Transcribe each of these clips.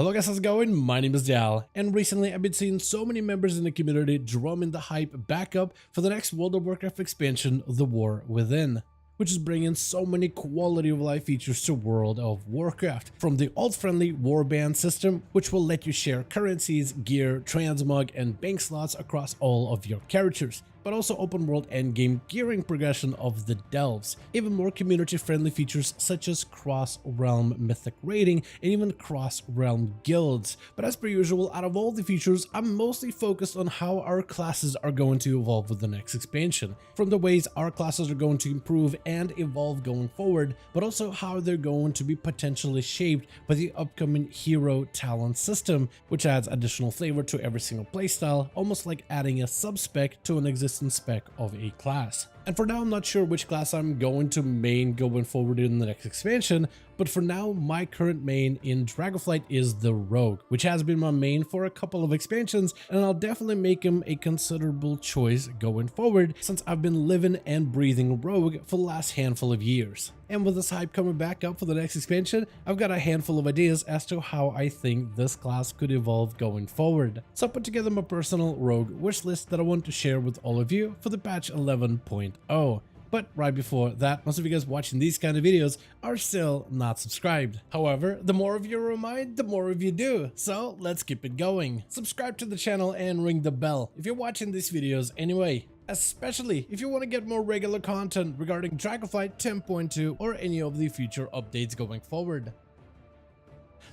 Hello guys, how's it going? My name is Dal, and recently I've been seeing so many members in the community drumming the hype back up for the next World of Warcraft expansion, The War Within, which is bringing so many quality of life features to World of Warcraft, from the alt-friendly warband system, which will let you share currencies, gear, transmog, and bank slots across all of your characters, but also open world endgame gearing progression of the delves, even more community-friendly features such as cross-realm mythic raiding and even cross-realm guilds. But as per usual, out of all the features, I'm mostly focused on how our classes are going to evolve with the next expansion, from the ways our classes are going to improve and evolve going forward, but also how they're going to be potentially shaped by the upcoming hero talent system, which adds additional flavor to every single playstyle, almost like adding a sub-spec to an existing spec of a class. And for now, I'm not sure which class I'm going to main going forward in the next expansion, but for now, my current main in Dragonflight is the Rogue, which has been my main for a couple of expansions, and I'll definitely make him a considerable choice going forward, since I've been living and breathing Rogue for the last handful of years. And with this hype coming back up for the next expansion, I've got a handful of ideas as to how I think this class could evolve going forward. So I put together my personal Rogue wish list that I want to share with all of you for the patch 11.0. But right before that, most of you guys watching these kind of videos are still not subscribed. However, the more of you remind, the more of you do. So let's keep it going. Subscribe to the channel and ring the bell if you're watching these videos anyway. Especially if you want to get more regular content regarding Dragonflight 10.2 or any of the future updates going forward.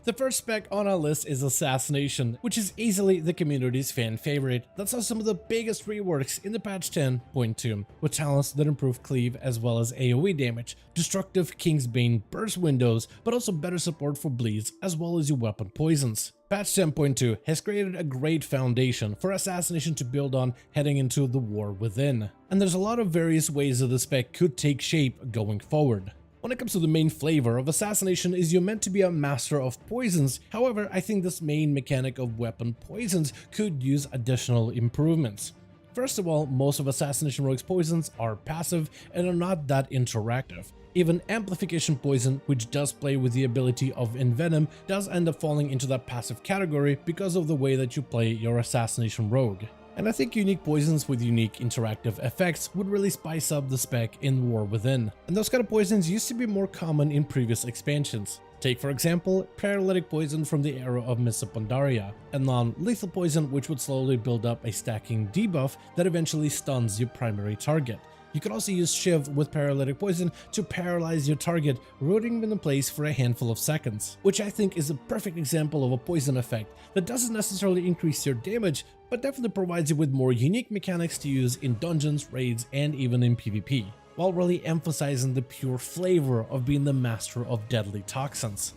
The first spec on our list is Assassination, which is easily the community's fan favorite that saw some of the biggest reworks in the patch 10.2, with talents that improve cleave as well as AoE damage, destructive Kingsbane burst windows, but also better support for bleeds as well as your weapon poisons. Patch 10.2 has created a great foundation for Assassination to build on heading into the War Within, and there's a lot of various ways that the spec could take shape going forward. When it comes to the main flavor of Assassination is you're meant to be a master of poisons. However, I think this main mechanic of weapon poisons could use additional improvements. First of all, most of Assassination Rogue's poisons are passive and are not that interactive. Even Amplification Poison, which does play with the ability of Envenom, does end up falling into that passive category because of the way that you play your Assassination Rogue. And I think unique poisons with unique interactive effects would really spice up the spec in War Within. And those kind of poisons used to be more common in previous expansions. Take for example, paralytic poison from the era of Mists of Pandaria, and non-lethal poison which would slowly build up a stacking debuff that eventually stuns your primary target. You could also use Shiv with paralytic poison to paralyze your target, rooting them in place for a handful of seconds, which I think is a perfect example of a poison effect that doesn't necessarily increase your damage, but definitely provides you with more unique mechanics to use in dungeons, raids, and even in PvP, while really emphasizing the pure flavor of being the master of deadly toxins.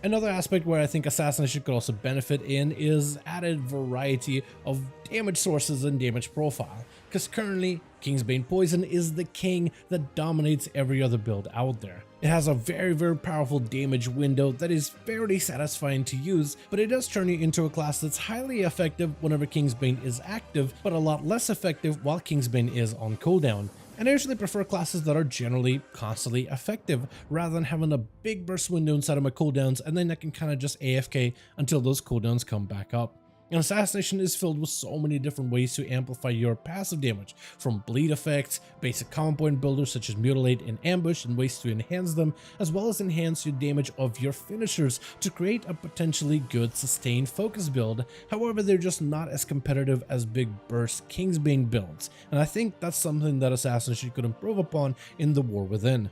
Another aspect where I think Assassination could also benefit in is added variety of damage sources and damage profile, because currently Kingsbane Poison is the king that dominates every other build out there. It has a very powerful damage window that is fairly satisfying to use, but it does turn you into a class that's highly effective whenever Kingsbane is active, but a lot less effective while Kingsbane is on cooldown. And I usually prefer classes that are generally constantly effective, rather than having a big burst window inside of my cooldowns and then I can kind of just AFK until those cooldowns come back up. And Assassination is filled with so many different ways to amplify your passive damage, from bleed effects, basic common point builders such as Mutilate and Ambush and ways to enhance them, as well as enhance your damage of your finishers to create a potentially good sustained focus build. However, they're just not as competitive as big burst Kingsbane builds, and I think that's something that Assassination could improve upon in the War Within.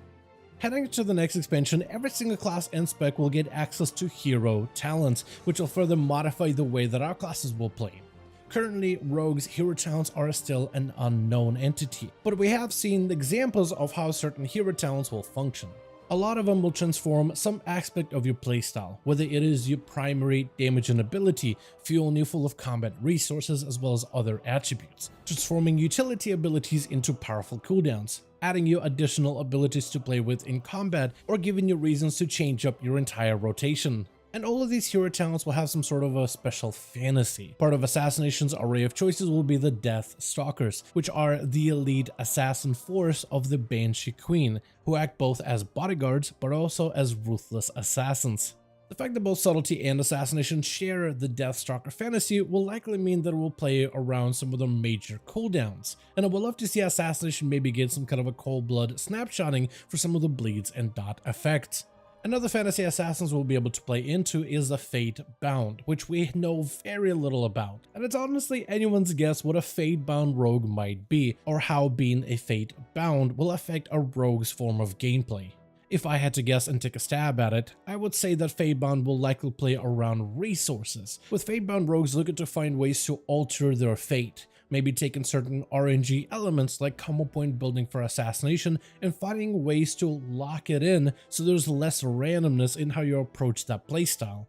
Heading to the next expansion, every single class and spec will get access to hero talents, which will further modify the way that our classes will play. Currently, Rogue's hero talents are still an unknown entity, but we have seen examples of how certain hero talents will function. A lot of them will transform some aspect of your playstyle, whether it is your primary damage and ability, fueling you full of combat resources as well as other attributes, transforming utility abilities into powerful cooldowns, adding you additional abilities to play with in combat, or giving you reasons to change up your entire rotation. And all of these hero talents will have some sort of a special fantasy. Part of Assassination's array of choices will be the Death Stalkers, which are the elite assassin force of the Banshee Queen, who act both as bodyguards but also as ruthless assassins. The fact that both Subtlety and Assassination share the Deathstalker fantasy will likely mean that it will play around some of the major cooldowns, and I would love to see Assassination maybe get some kind of a cold blood snapshotting for some of the bleeds and dot effects. Another fantasy assassins will be able to play into is the Fate Bound, which we know very little about, and it's honestly anyone's guess what a Fate Bound rogue might be, or how being a Fate Bound will affect a rogue's form of gameplay. If I had to guess and take a stab at it, I would say that Fatebound will likely play around resources, with Fatebound rogues looking to find ways to alter their fate, maybe taking certain RNG elements like combo point building for Assassination and finding ways to lock it in so there's less randomness in how you approach that playstyle.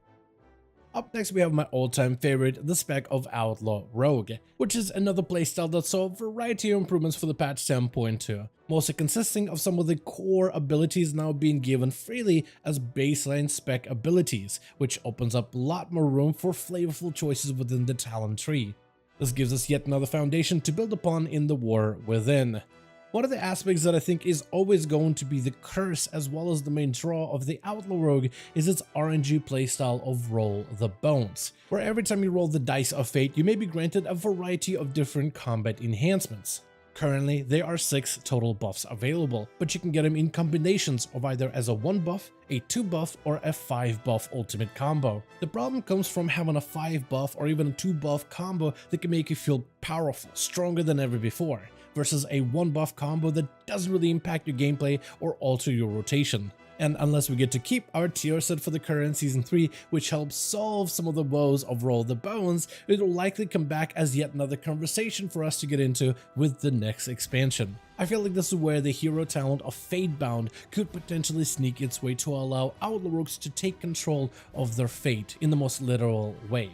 Up next we have my all-time favorite, the spec of Outlaw Rogue, which is another playstyle that saw a variety of improvements for the patch 10.2, mostly consisting of some of the core abilities now being given freely as baseline spec abilities, which opens up a lot more room for flavorful choices within the talent tree. This gives us yet another foundation to build upon in the war within. One of the aspects that I think is always going to be the curse as well as the main draw of the Outlaw Rogue is its RNG playstyle of Roll the Bones, where every time you roll the dice of fate you may be granted a variety of different combat enhancements. Currently, there are 6 total buffs available, but you can get them in combinations of either as a 1 buff, a 2 buff, or a 5 buff ultimate combo. The problem comes from having a 5 buff or even a 2 buff combo that can make you feel powerful, stronger than ever before, versus a 1 buff combo that doesn't really impact your gameplay or alter your rotation. And unless we get to keep our tier set for the current Season 3, which helps solve some of the woes of Roll the Bones, it will likely come back as yet another conversation for us to get into with the next expansion. I feel like this is where the hero talent of Fatebound could potentially sneak its way to allow Outlaw Rogues to take control of their fate in the most literal way.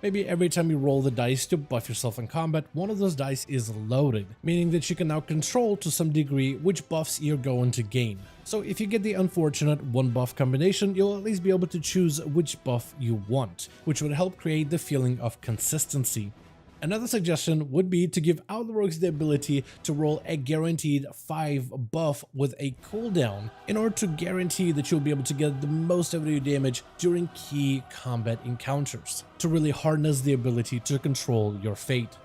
Maybe every time you roll the dice to buff yourself in combat, one of those dice is loaded, meaning that you can now control to some degree which buffs you're going to gain. So if you get the unfortunate 1 buff combination, you'll at least be able to choose which buff you want, which would help create the feeling of consistency. Another suggestion would be to give Outlaw Rogues the ability to roll a guaranteed 5 buff with a cooldown in order to guarantee that you'll be able to get the most out of your damage during key combat encounters, to really harness the ability to control your fate.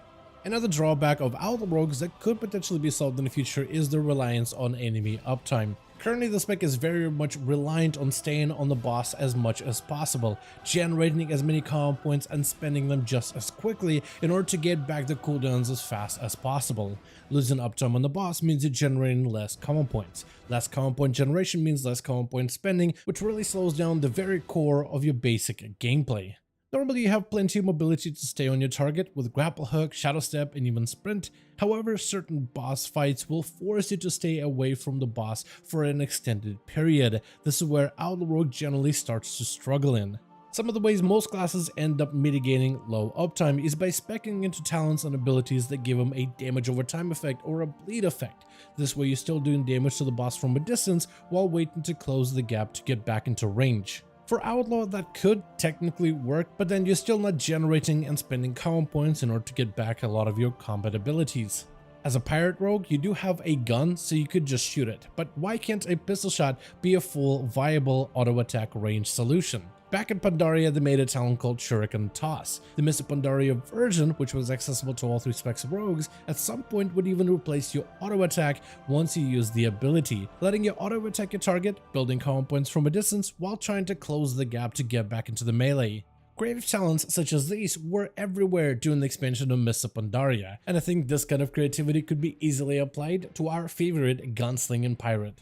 Another drawback of Outlaw Rogues that could potentially be solved in the future is the reliance on enemy uptime. Currently, the spec is very much reliant on staying on the boss as much as possible, generating as many combo points and spending them just as quickly in order to get back the cooldowns as fast as possible. Losing uptime on the boss means you're generating less combo points. Less combo point generation means less combo point spending, which really slows down the very core of your basic gameplay. Normally you have plenty of mobility to stay on your target with grapple hook, shadow step, and even sprint. However, certain boss fights will force you to stay away from the boss for an extended period. This is where Outlaw Rogue generally starts to struggle in. Some of the ways most classes end up mitigating low uptime is by speccing into talents and abilities that give them a damage over time effect or a bleed effect. This way you're still doing damage to the boss from a distance while waiting to close the gap to get back into range. For Outlaw, that could technically work, but then you're still not generating and spending combo points in order to get back a lot of your combat abilities. As a pirate rogue, you do have a gun, so you could just shoot it, but why can't a pistol shot be a full, viable auto-attack range solution? Back in Pandaria, they made a talent called Shuriken Toss. The Mr. Pandaria version, which was accessible to all 3 specs of rogues, at some point would even replace your auto-attack once you use the ability, letting you auto-attack your target, building combo points from a distance while trying to close the gap to get back into the melee. Creative talents such as these were everywhere during the expansion of Mr. Pandaria, and I think this kind of creativity could be easily applied to our favorite Gunslinger pirate.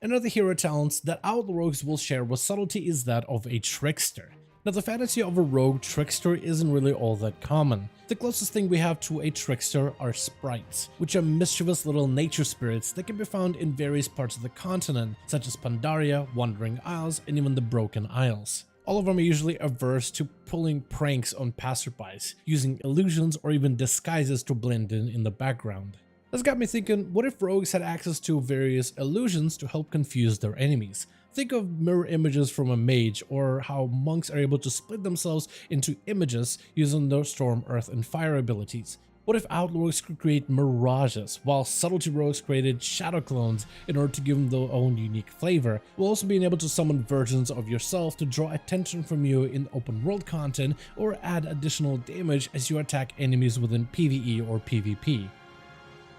Another hero talents that Outlaw Rogues will share with Subtlety is that of a Trickster. Now, the fantasy of a rogue Trickster isn't really all that common. The closest thing we have to a Trickster are sprites, which are mischievous little nature spirits that can be found in various parts of the continent, such as Pandaria, Wandering Isles, and even the Broken Isles. All of them are usually averse to pulling pranks on passerbys, using illusions or even disguises to blend in the background. This got me thinking, what if rogues had access to various illusions to help confuse their enemies? Think of mirror images from a mage, or how monks are able to split themselves into images using their storm, earth, and fire abilities. What if Outlaws could create mirages, while Subtlety rogues created shadow clones in order to give them their own unique flavor, while also being able to summon versions of yourself to draw attention from you in open world content or add additional damage as you attack enemies within PvE or PvP.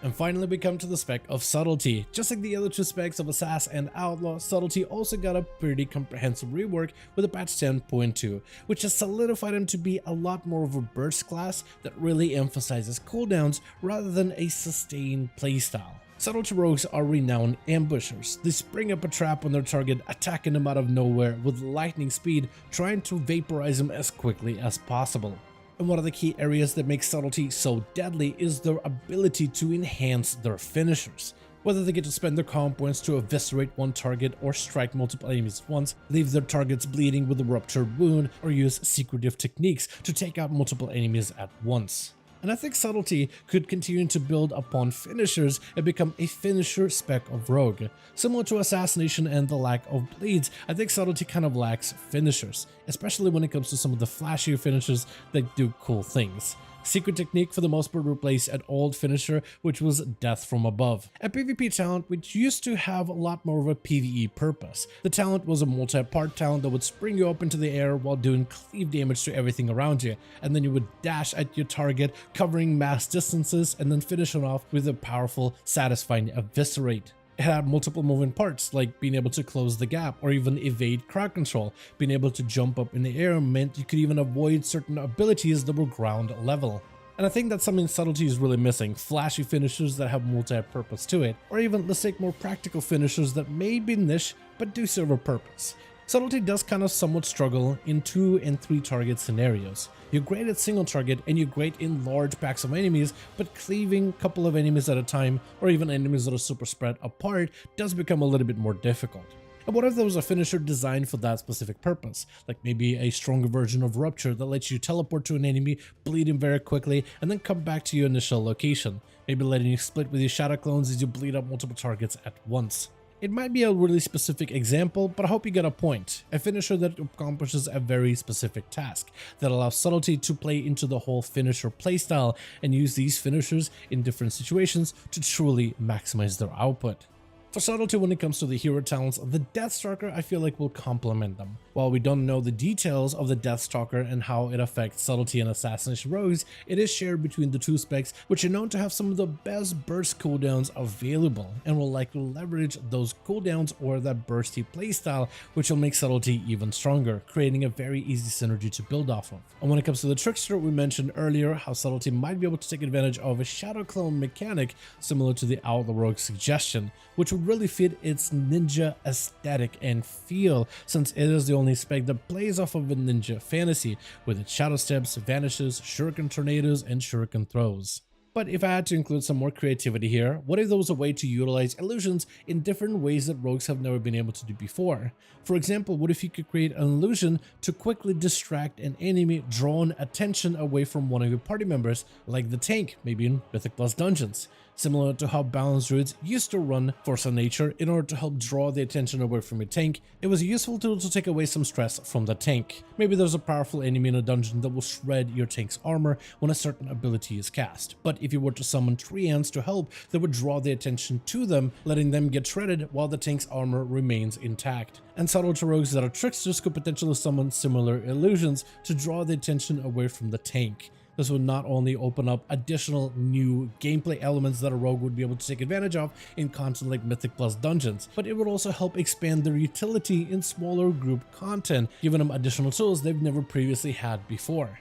And finally we come to the spec of Subtlety. Just like the other two specs of Assass and Outlaw, Subtlety also got a pretty comprehensive rework with a patch 10.2, which has solidified him to be a lot more of a burst class that really emphasizes cooldowns rather than a sustained playstyle. Subtlety rogues are renowned ambushers. They spring up a trap on their target, attacking them out of nowhere with lightning speed, trying to vaporize them as quickly as possible. And one of the key areas that makes Subtlety so deadly is their ability to enhance their finishers. Whether they get to spend their comm points to eviscerate one target or strike multiple enemies at once, leave their targets bleeding with a ruptured wound, or use secretive techniques to take out multiple enemies at once. And I think Subtlety could continue to build upon finishers and become a finisher spec of rogue. Similar to Assassination and the lack of bleeds, I think Subtlety kind of lacks finishers, especially when it comes to some of the flashier finishers that do cool things. Secret technique for the most part replaced an old finisher, which was death from above. A PvP talent which used to have a lot more of a PvE purpose. The talent was a multi-part talent that would spring you up into the air while doing cleave damage to everything around you, and then you would dash at your target, covering mass distances, and then finish it off with a powerful, satisfying eviscerate. It had multiple moving parts, like being able to close the gap or even evade crowd control. Being able to jump up in the air meant you could even avoid certain abilities that were ground level. And I think that's something Subtlety is really missing, flashy finishers that have multi-purpose to it, or even, let's take more practical finishers that may be niche but do serve a purpose. Subtlety does kind of somewhat struggle in 2 and 3 target scenarios. You're great at single target and you're great in large packs of enemies, but cleaving a couple of enemies at a time or even enemies that are super spread apart does become a little bit more difficult. And what if there was a finisher designed for that specific purpose? Like maybe a stronger version of Rupture that lets you teleport to an enemy, bleed him very quickly, and then come back to your initial location. Maybe letting you split with your shadow clones as you bleed up multiple targets at once. It might be a really specific example, but I hope you get a point. A finisher that accomplishes a very specific task, that allows Subtlety to play into the whole finisher playstyle and use these finishers in different situations to truly maximize their output. For Subtlety, when it comes to the hero talents, the Deathstalker I feel like will complement them. While we don't know the details of the Deathstalker and how it affects Subtlety and Assassination rogues, it is shared between the two specs, which are known to have some of the best burst cooldowns available, and will likely leverage those cooldowns or that bursty playstyle, which will make Subtlety even stronger, creating a very easy synergy to build off of. And when it comes to the Trickster, we mentioned earlier how Subtlety might be able to take advantage of a shadow clone mechanic similar to the Outlaw rogue suggestion, which would really fit its ninja aesthetic and feel, since it is the only spec that plays off of a ninja fantasy with its shadow steps, vanishes, shuriken tornadoes, and shuriken throws. But if I had to include some more creativity here, what if there was a way to utilize illusions in different ways that rogues have never been able to do before? For example, what if you could create an illusion to quickly distract an enemy, drawing attention away from one of your party members, like the tank, maybe in Mythic Plus dungeons? Similar to how balance druids used to run Force of Nature in order to help draw the attention away from your tank, it was a useful tool to take away some stress from the tank. Maybe there's a powerful enemy in a dungeon that will shred your tank's armor when a certain ability is cast, but if you were to summon 3 ants to help, they would draw the attention to them, letting them get shredded while the tank's armor remains intact. And Subtlety rogues that are tricksters could potentially summon similar illusions to draw the attention away from the tank. This would not only open up additional new gameplay elements that a rogue would be able to take advantage of in content like Mythic Plus dungeons, but it would also help expand their utility in smaller group content, giving them additional tools they've never previously had before.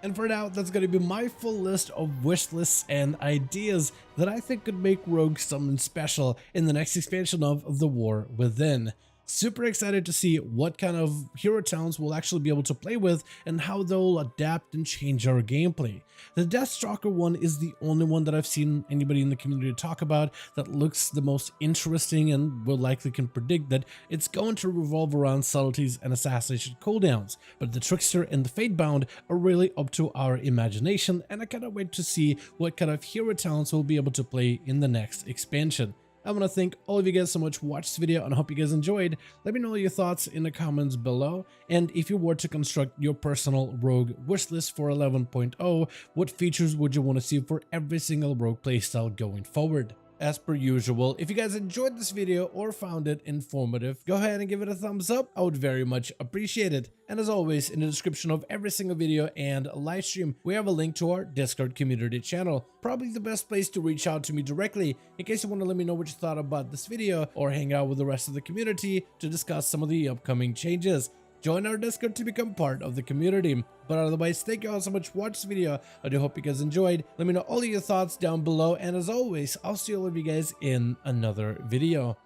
And for now, that's going to be my full list of wish lists and ideas that I think could make rogues something special in the next expansion of The War Within. Super excited to see what kind of hero talents we'll actually be able to play with and how they'll adapt and change our gameplay. The Deathstalker one is the only one that I've seen anybody in the community talk about that looks the most interesting, and will likely can predict that it's going to revolve around subtleties and assassination cooldowns. But the Trickster and the Fatebound are really up to our imagination, and I cannot wait to see what kind of hero talents we'll be able to play in the next expansion. I want to thank all of you guys so much for watching this video, and I hope you guys enjoyed. Let me know your thoughts in the comments below, and if you were to construct your personal rogue wishlist for 11.0, what features would you want to see for every single rogue playstyle going forward? As per usual, if you guys enjoyed this video or found it informative, go ahead and give it a thumbs up. I would very much appreciate it. And as always, in the description of every single video and live stream, we have a link to our Discord community channel. Probably the best place to reach out to me directly in case you want to let me know what you thought about this video or hang out with the rest of the community to discuss some of the upcoming changes. Join our Discord to become part of the community. But otherwise, thank you all so much for watching this video. I do hope you guys enjoyed. Let me know all of your thoughts down below. And as always, I'll see all of you guys in another video.